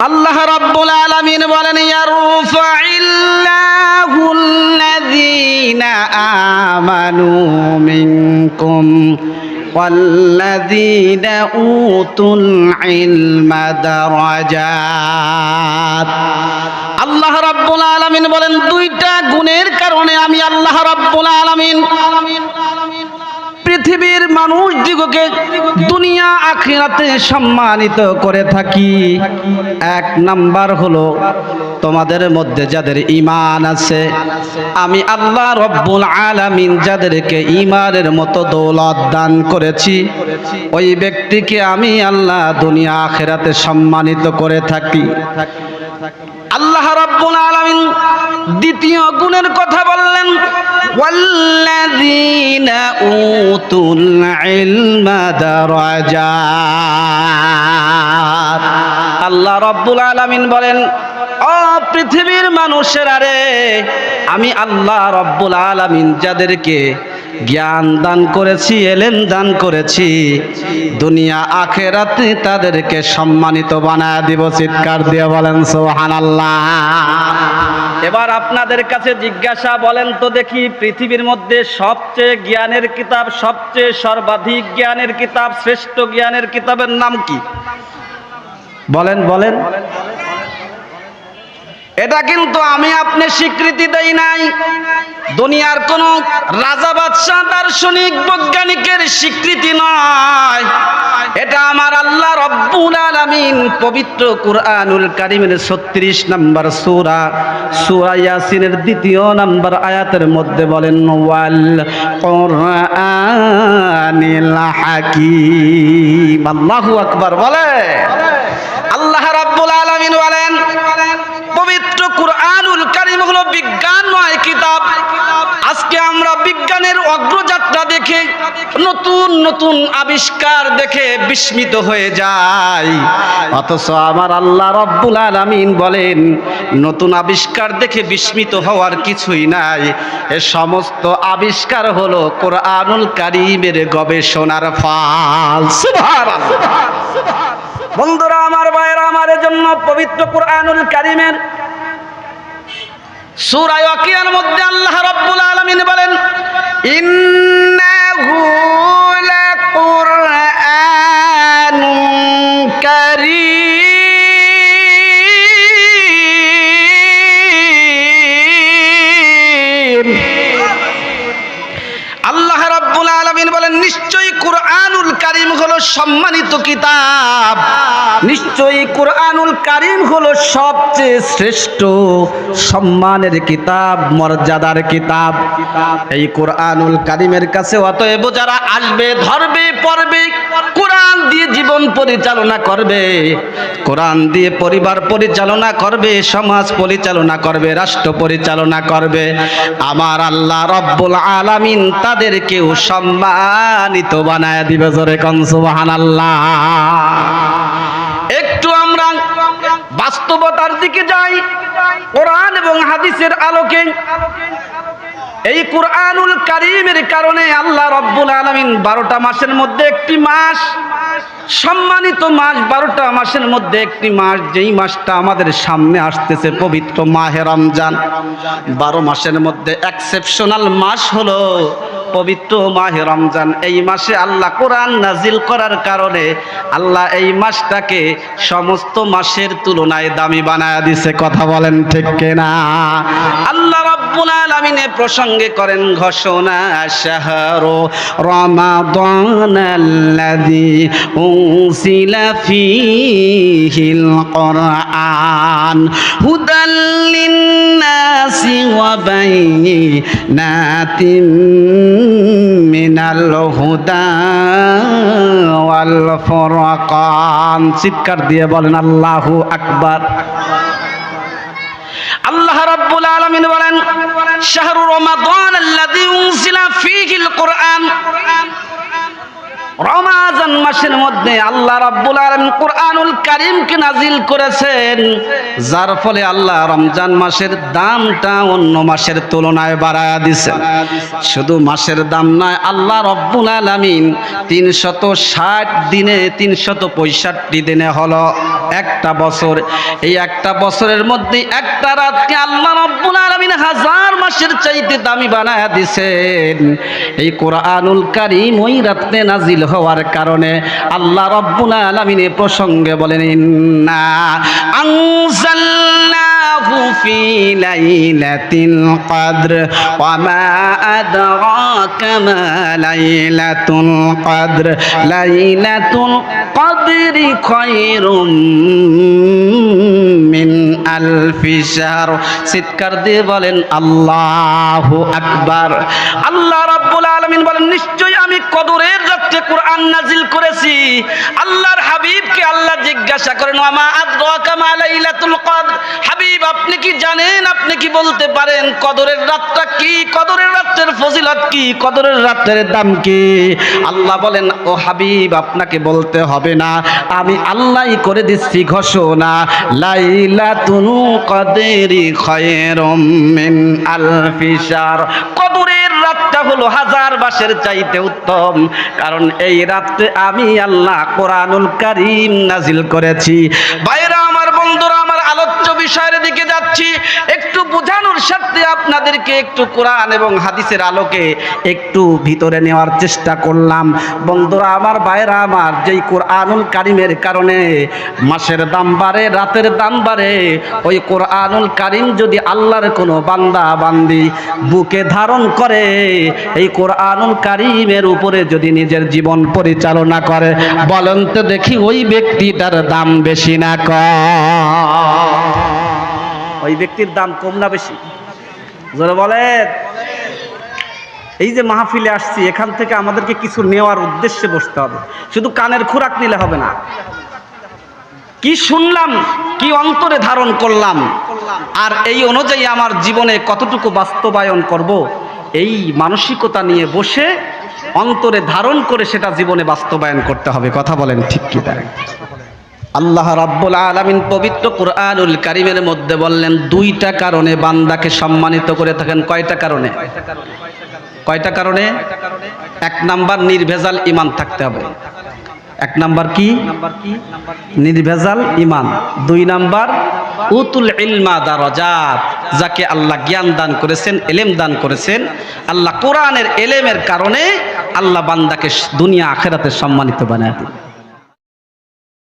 আল্লাহ রাব্বুল আলামিন বলেন ইয়ারফাইল্লাহুল্লাযীনা আমানু মিনকুম ওয়াল্লাযীনা উতুল ইলমা দারাজাত। আল্লাহ রাব্বুল আলামিন বলেন দুইটা গুণের কারণে আমি আল্লাহ রাব্বুল আলামিন পৃথিবীর মানুষ দিগকে দুনিয়া আখিরাতে সম্মানিত করে থাকি। এক নাম্বার হলো তোমাদের মধ্যে যাদের ঈমান আছে, আমি আল্লাহ রব্বুল আলামিন যাদেরকে ঈমানের মতো দৌলত দান করেছি, ওই ব্যক্তিকে আমি আল্লাহ দুনিয়া আখিরাতে সম্মানিত করে থাকি। আল্লাহ রাব্বুল আলামিন দ্বিতীয় গুণের কথা বললেন ওয়াল্লাযীনা উতুল ইলমা দারাজাত। আল্লাহ রাব্বুল আলামিন বলেন ও পৃথিবীর মানুষেরা রে, আমি আল্লাহ রাব্বুল আলামিন যাদেরকে জ্ঞান দান করেছি, এলেম দান করেছি, দুনিয়া আখিরাতে তাদেরকে সম্মানিত বানায় দিব। চিৎকার দিয়ে বলেন সুবহানাল্লাহ। এবার আপনাদের কাছে জিজ্ঞাসা, বলেন তো দেখি পৃথিবীর মধ্যে সবচেয়ে জ্ঞানের কিতাব, সবচেয়ে সর্বাধিক জ্ঞানের কিতাব, শ্রেষ্ঠ জ্ঞানের কিতাবের নাম কি? বলেন বলেন। এটা কিন্তু আমি আপনি স্বীকৃতি দেই নাই, দুনিয়ার কোন রাজা বাদশাহ দার্শনিক বৈজ্ঞানিকের স্বীকৃতি নয়, এটা আমার আল্লাহ রব্বুল আলামিন পবিত্র কুরআনুল কারীমের 36 নম্বর সূরা সূরা ইয়াসিনের 2 নম্বর আয়াতের মধ্যে বলেন ওয়াল কুরআনিল হাকীম। আল্লাহু আকবার বলে। আল্লাহ রাব্বুল আলামিন বলেন পবিত্র কুরআনুল কারীম হলো বিজ্ঞানময় কিতাব। আজকে আমরা বিজ্ঞানের অগ্রযাত্রা দেখে, নতুন নতুন আবিষ্কার দেখে বিস্মিত হয়ে যাই, অথচ আমার আল্লাহ রাব্বুল আলামিন বলেন নতুন আবিষ্কার দেখে বিস্মিত হওয়ার কিছুই নাই। এ সমস্ত আবিষ্কার হলো কুরআনুল কারীমের গবেষণার ফল। সুবহানাল্লাহ। বন্ধুরা আমার, ভাইরা আমার, জন্য পবিত্র কুরআনুল কারীমের সূরা ওয়াকিয়ার মধ্যে আল্লাহ রাব্বুল আলামিন বলেন ইন্নাহু লাকুরআনুন কারীম। আল্লাহ রাব্বুল আলামিন বলেন নিশ্চয়ই কুরআনুল কারীম হলো সম্মানিত কিতাব, নিশ্চয়ই কুরআনুল কারীম হলো সবচেয়ে শ্রেষ্ঠ সম্মানের কিতাব, মর্যাদার কিতাব। এই কুরআনুল কারীমের কাছে অতএব যারা আসবে, ধরবে, পড়বে, কোরআন দিয়ে জীবন পরিচালনা করবে, কোরআন দিয়ে পরিবার পরিচালনা করবে, সমাজ পরিচালনা করবে, রাষ্ট্র পরিচালনা করবে, আমার আল্লাহ রব্বুল আলামিন তাদেরকেও সম্মানিত বানায় দিবে। জোরে কোন সুবহানাল্লাহ। একটু আমরা বাস্তবতার দিকে যাই। কোরআন এবং হাদিসের আলোকে এই কুরআনুল কারীমের কারণে আল্লাহ রাব্বুল আলামিন 12টা মাসের মধ্যে একটি মাস, সম্মানিত মাস, 12টা মাসের মধ্যে একটি মাস, যেই মাসটা আমাদের সামনে আসতেছে পবিত্র মাহে রমজান। 12 মাসের মধ্যে এক্সেপশনাল মাস হলো পবিত্র মাহে রমজান। এই মাসে আল্লাহ কোরআন নাজিল করার কারণে আল্লাহ এই মাসটাকে সমস্ত মাসের তুলনায় দামি বানায় দিছে। কথা বলেন ঠিক কিনা? আল্লাহ রাব্বুল আলামিন প্রসঙ্গে করেন ঘোষণা শাহরু রমাদানাল্লাযী উনজিলা ফীহিল কুরআন হুদাল লিন্নাসি ওয়া বাইয়িনাতিন মিনাল হুদা ওয়াল ফুরকান। চিৎকার দিয়ে বলেন আল্লাহু আকবার। আল্লাহ রাব্বুল আলামিন বলেন শাহরু রমাদানাল্লাযী উনজিলা ফীহিল কুরআন। রমজান মাসের মধ্যে আল্লাহ রাব্বুল আলামিন কুরআনুল কারীমকে নাজিল করেছেন, যার ফলে আল্লাহ রমজান মাসের দামটা অন্য মাসের তুলনায় বাড়ায়া দিয়েছেন। শুধু মাসের দাম নয়, আল্লাহ রাব্বুল আলামিন 360 দিনে 365 দিনে হলো একটা বছর। এই একটা বছরের মধ্যে একটা রাতকে আল্লাহ রাব্বুল আলামিন হাজার মাসের চাইতে দামি বানায়া দিয়েছেন। এই কোরআনুল কারীম ওই রাতে নাজিল হওয়ার কারণে আল্লাহ রাব্বুল আলামিন এই প্রসঙ্গে বলেন, ইন্না আনজালনাহু ফি লাইলাতিল কদর ওয়া মা আদরাকা মা লাইলাতুল কদর লাইলাতুল কদরি খায়রুম মিন আলফি শাহর। চিৎকার দিয়ে বলেন আল্লাহু আকবার। আল্লাহ রাব্বুল আলামিন বলেন, নিশ্চয়ই আমি কদরের রাতে কোরআন নাজিল করেছি। আল্লাহর হাবিবকে আল্লাহ জিজ্ঞাসা করেন, ওয়া মা আদরাকা মা লাইলাতুল কদর, হাবিব আপনি কি জানেন, আপনি কি বলতে পারেন কদরের রাতটা কি, কদরের রাতের ফজিলত কি, কদরের রাতের দাম কি? আল্লাহ বলেন, ও হাবিব আপনাকে বলতে হবে না, আমি আল্লাহই করে দিচ্ছি ঘোষণা, লাইলাতুল কদরি খায়রুম মিন আলফি শাহর। কদরের রাতটা হলো হাজার মাসের চাইতে উত্তম, কারণ এই রাতে আমি আল্লাহ কোরআনুল কারীম নাজিল করেছি। ভাইরা আমার, বন্ধুরা আমার, আলোচ্য বিষয়ের দিকে যাচ্ছি। একটু বোঝানোর সাথে আপনাদেরকে একটু কোরআন এবং হাদিসের আলোকে একটু ভিতরে নেওয়ার চেষ্টা করলাম। বন্ধুরা আমার, ভাইরা আমার, যেই কোরআনুল কারীমের কারণে মাসের দাম বাড়ে, রাতের দাম বাড়ে, ওই কোরআনুল কারীম যদি আল্লাহর কোনো বান্দা বান্দি বুকে ধারণ করে, এই কোরআনুল কারীমের উপরে যদি নিজের জীবন পরিচালনা করে, বলেন তো দেখি ওই ব্যক্তিটার দাম বেশি না কম? ওই ব্যক্তির দাম কম না বেশি? জোরে বলেন। এই যে মাহফিলে আসছি, এখান থেকে আমাদেরকে কিছু নেওয়ার উদ্দেশ্যে বসতে হবে, শুধু কানের খোরাক নিলে হবে না। কি শুনলাম, কি অন্তরে ধারণ করলাম, আর এই অনুযায়ী আমার জীবনে কতটুকু বাস্তবায়ন করব, এই মানসিকতা নিয়ে বসে অন্তরে ধারণ করে সেটা জীবনে বাস্তবায়ন করতে হবে। কথা বলেন ঠিক কি? আল্লাহ রাব্বুল আলামিন পবিত্র কোরআনুল কারীমের মধ্যে বললেন, দুইটা কারণে বান্দাকে সম্মানিত করে থাকেন। কয়টা কারণে? কয়টা কারণে? এক নাম্বার, নির্ভেজাল ঈমান থাকতে হবে। এক নাম্বার কি? নির্ভেজাল ঈমান। দুই নাম্বার, উতুল ইলমা দারাজাত, যাকে আল্লাহ জ্ঞান দান করেছেন, এলেম দান করেছেন, আল্লাহ কোরআনের এলেমের কারণে আল্লাহ বান্দাকে দুনিয়া আখিরাতে সম্মানিত বানায় দেন।